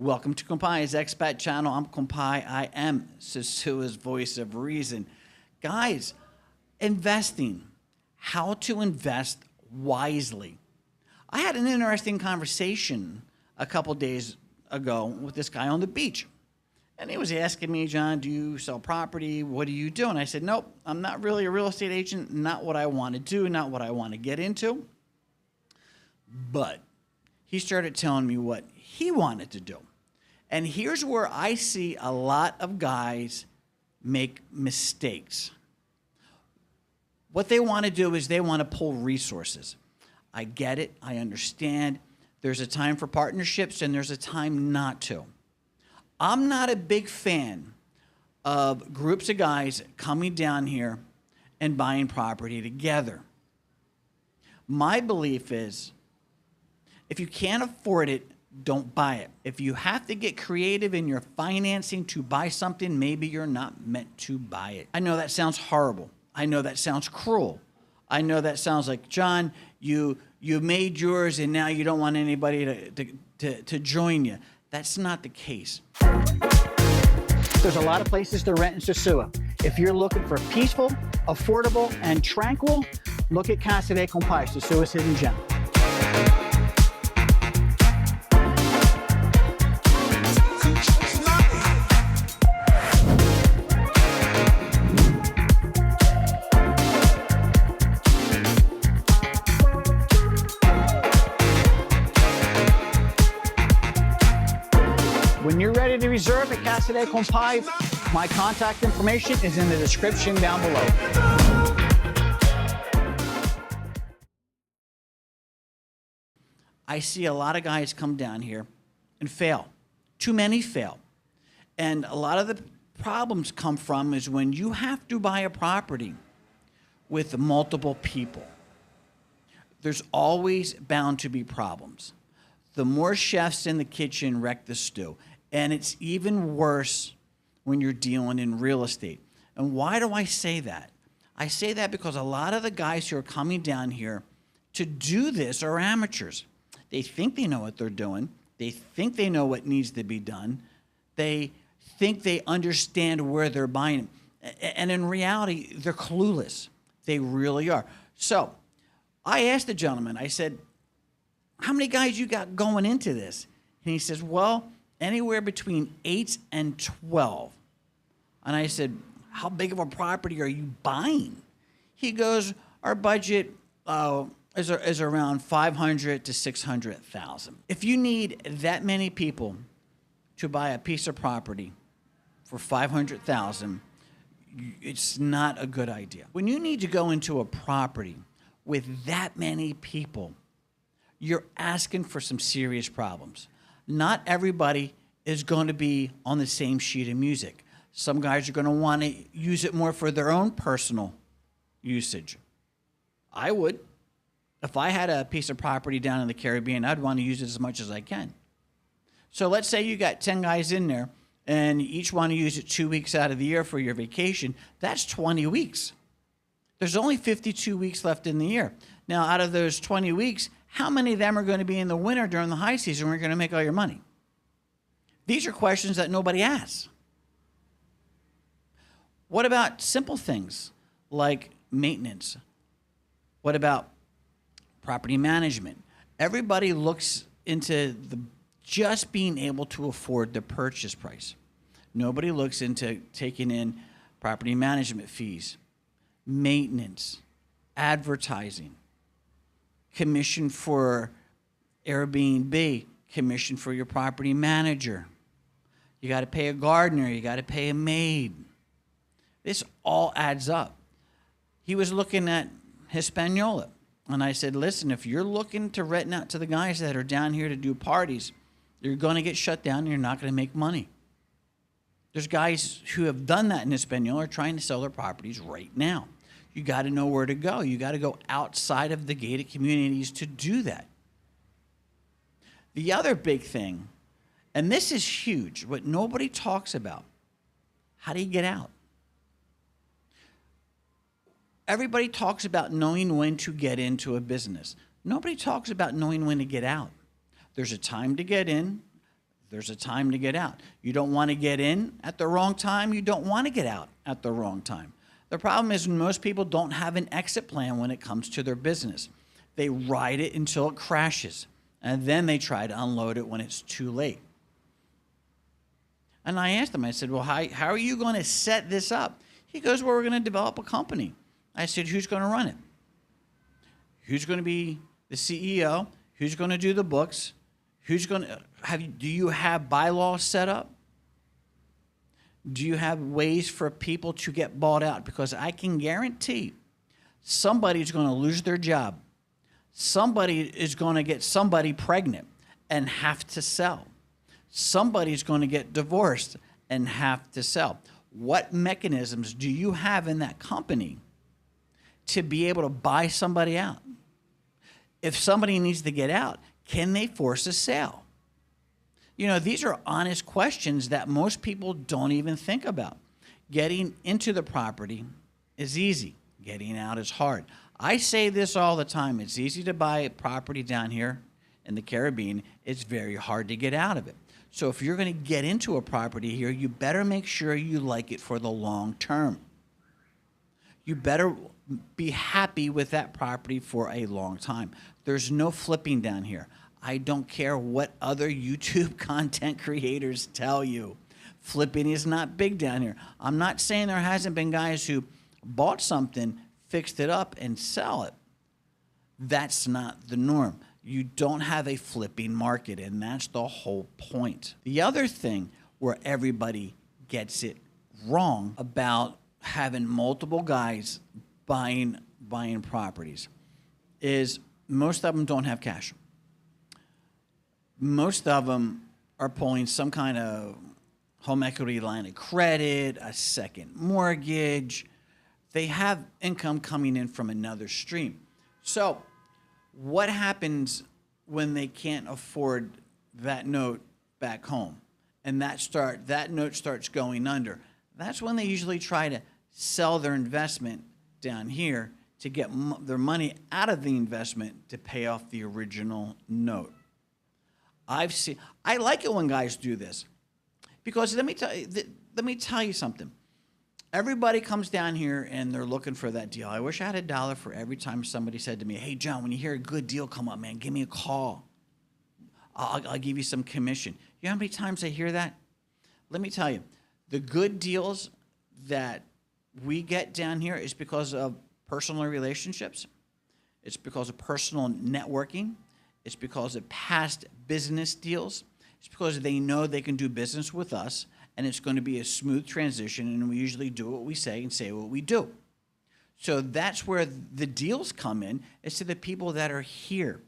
Welcome to Compai's Expat channel. I'm Compai. I am Sasua's voice of reason. Guys, investing. How to invest wisely. I had an interesting conversation a couple days ago with this guy on the beach. And he was asking me, John, do you sell property? What do you do? And I said, nope, I'm not really a real estate agent. Not what I want to do, not what I want to get into. But he started telling me what he wanted to do. And here's where I see a lot of guys make mistakes. What they want to do is they want to pull resources. I get it. I understand. There's a time for partnerships and there's a time not to. I'm not a big fan of groups of guys coming down here and buying property together. My belief is if you can't afford it, don't buy it. If you have to get creative in your financing to buy something, maybe you're not meant to buy it. I know that sounds horrible. I know that sounds cruel. I know that sounds like, John, you made yours and now you don't want anybody to join you. That's not the case. There's a lot of places to rent in Sasua. If you're looking for peaceful, affordable, and tranquil, look at Casa de Compai, Sasua's hidden gem. When you're ready to reserve at Casa de Compai, my contact information is in the description down below. I see a lot of guys come down here and fail. Too many fail. And a lot of the problems come from is when you have to buy a property with multiple people. There's always bound to be problems. The more chefs in the kitchen wreck the stew. And it's even worse when you're dealing in real estate. And why do I say that? I say that because a lot of the guys who are coming down here to do this are amateurs. They think they know what they're doing. They think they know what needs to be done. They think they understand where they're buying. And in reality, they're clueless. They really are. So I asked the gentleman, I said, how many guys you got going into this? And he says, well, anywhere between 8 and 12. And I said, how big of a property are you buying? He goes, our budget is around 500 to 600,000. If you need that many people to buy a piece of property for 500,000, it's not a good idea. When you need to go into a property with that many people, you're asking for some serious problems. Not everybody is going to be on the same sheet of music. Some guys are going to want to use it more for their own personal usage. I would. If I had a piece of property down in the Caribbean, I'd want to use it as much as I can. So let's say you got 10 guys in there and you each want to use it 2 weeks out of the year for your vacation. That's 20 weeks. There's only 52 weeks left in the year. Now, out of those 20 weeks, how many of them are going to be in the winter during the high season where you're going to make all your money? These are questions that nobody asks. What about simple things like maintenance? What about property management? Everybody looks into just being able to afford the purchase price. Nobody looks into taking in property management fees, maintenance, advertising, commission for Airbnb, commission for your property manager. You got to pay a gardener. You got to pay a maid. This all adds up. He was looking at Hispaniola. And I said, listen, if you're looking to rent out to the guys that are down here to do parties, you're going to get shut down and you're not going to make money. There's guys who have done that in Hispaniola are trying to sell their properties right now. You got to know where to go. You got to go outside of the gated communities to do that. The other big thing, and this is huge, what nobody talks about, how do you get out? Everybody talks about knowing when to get into a business. Nobody talks about knowing when to get out. There's a time to get in. There's a time to get out. You don't want to get in at the wrong time. You don't want to get out at the wrong time. The problem is most people don't have an exit plan when it comes to their business. They ride it until it crashes, and then they try to unload it when it's too late. And I asked him, I said, well, how are you going to set this up? He goes, well, we're going to develop a company. I said, who's going to run it? Who's going to be the CEO? Who's going to do the books? Who's going to do you have bylaws set up? Do you have ways for people to get bought out? Because I can guarantee somebody's going to lose their job. Somebody is going to get somebody pregnant and have to sell. Somebody's going to get divorced and have to sell. What mechanisms do you have in that company to be able to buy somebody out? If somebody needs to get out, can they force a sale? You know, these are honest questions that most people don't even think about. Getting into the property is easy. Getting out is hard. I say this all the time. It's easy to buy a property down here in the Caribbean. It's very hard to get out of it. So if you're going to get into a property here, you better make sure you like it for the long term. You better be happy with that property for a long time. There's no flipping down here. I don't care what other YouTube content creators tell you. Flipping is not big down here. I'm not saying there hasn't been guys who bought something, fixed it up, and sell it. That's not the norm. You don't have a flipping market, and that's the whole point. The other thing where everybody gets it wrong about having multiple guys buying properties is most of them don't have cash. Most of them are pulling some kind of home equity line of credit, a second mortgage. They have income coming in from another stream. So what happens when they can't afford that note back home and that note starts going under? That's when they usually try to sell their investment down here to get their money out of the investment to pay off the original note. I like it when guys do this because let me tell you something. Everybody comes down here and they're looking for that deal. I wish I had $1 for every time somebody said to me, hey, John, when you hear a good deal come up, man, give me a call. I'll give you some commission. You know how many times I hear that? Let me tell you, the good deals that we get down here is because of personal relationships. It's because of personal networking. It's because of past business deals. It's because they know they can do business with us, and it's going to be a smooth transition, and we usually do what we say and say what we do. So that's where the deals come in, is to the people that are here,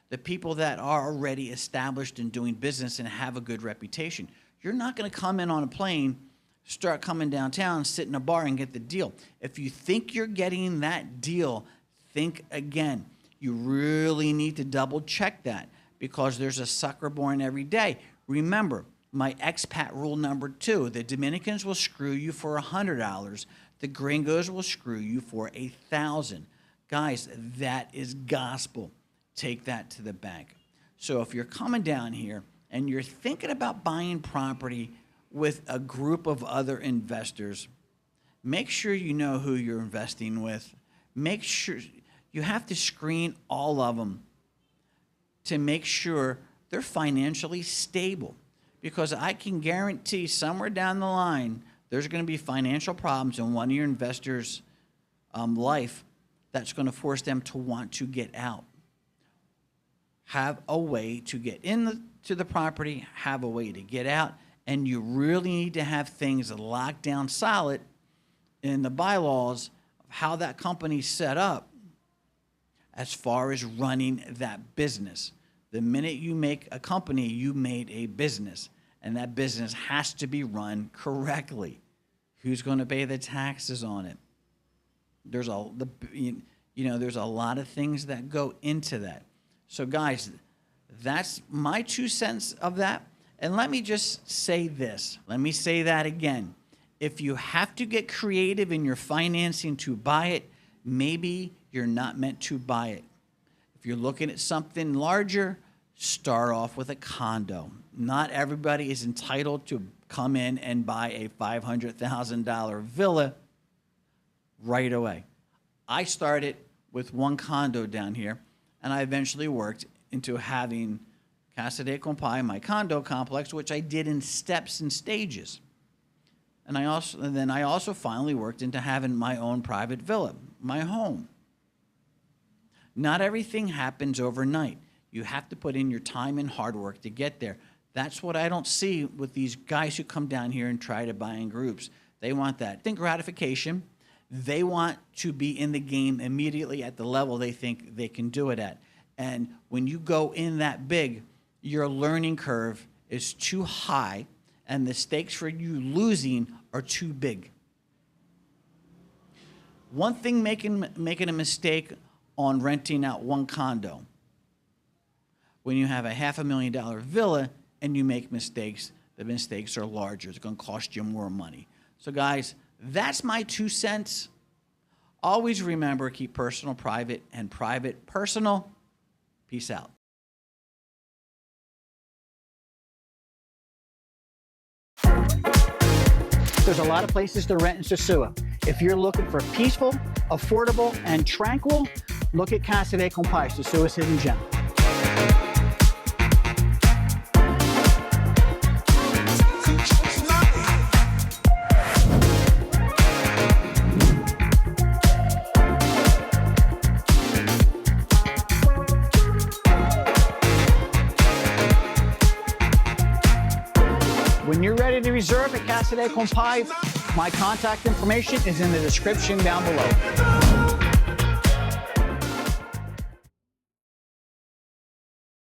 the people that are already established in doing business and have a good reputation. You're not going to come in on a plane, start coming downtown, sit in a bar, and get the deal. If you think you're getting that deal, think again. You really need to double check that because there's a sucker born every day. Remember, my expat rule number 2, the Dominicans will screw you for $100. The gringos will screw you for $1,000. Guys, that is gospel. Take that to the bank. So if you're coming down here and you're thinking about buying property with a group of other investors, make sure you know who you're investing with. Make sure you have to screen all of them to make sure they're financially stable. Because I can guarantee somewhere down the line, there's going to be financial problems in one of your investors' life that's going to force them to want to get out. Have a way to get into the property, have a way to get out, and you really need to have things locked down solid in the bylaws of how that company's set up as far as running that business. The minute you make a company, you made a business, and that business has to be run correctly. Who's going to pay the taxes on it? There's there's a lot of things that go into that. So guys, that's my 2 cents of that. And let me just say this. Let me say that again. If you have to get creative in your financing to buy it, maybe you're not meant to buy it. If you're looking at something larger, start off with a condo. Not everybody is entitled to come in and buy a $500,000 villa right away. I started with one condo down here, and I eventually worked into having Casa de Compai, my condo complex, which I did in steps and stages. And then I also finally worked into having my own private villa, my home. Not everything happens overnight. You have to put in your time and hard work to get there. That's what I don't see with these guys who come down here and try to buy in groups. They want that instant gratification. They want to be in the game immediately at the level they think they can do it at. And when you go in that big, your learning curve is too high, and the stakes for you losing are too big. One thing making a mistake on renting out one condo, when you have a $500,000 villa and you make mistakes, the mistakes are larger. It's going to cost you more money. So guys, that's my 2 cents. Always remember, keep personal private and private personal. Peace out. There's a lot of places to rent in Sosua. If you're looking for peaceful, affordable, and tranquil, look at Casa de Compai, Sosua's hidden gem. When you're ready to reserve at Casa de Compai, my contact information is in the description down below.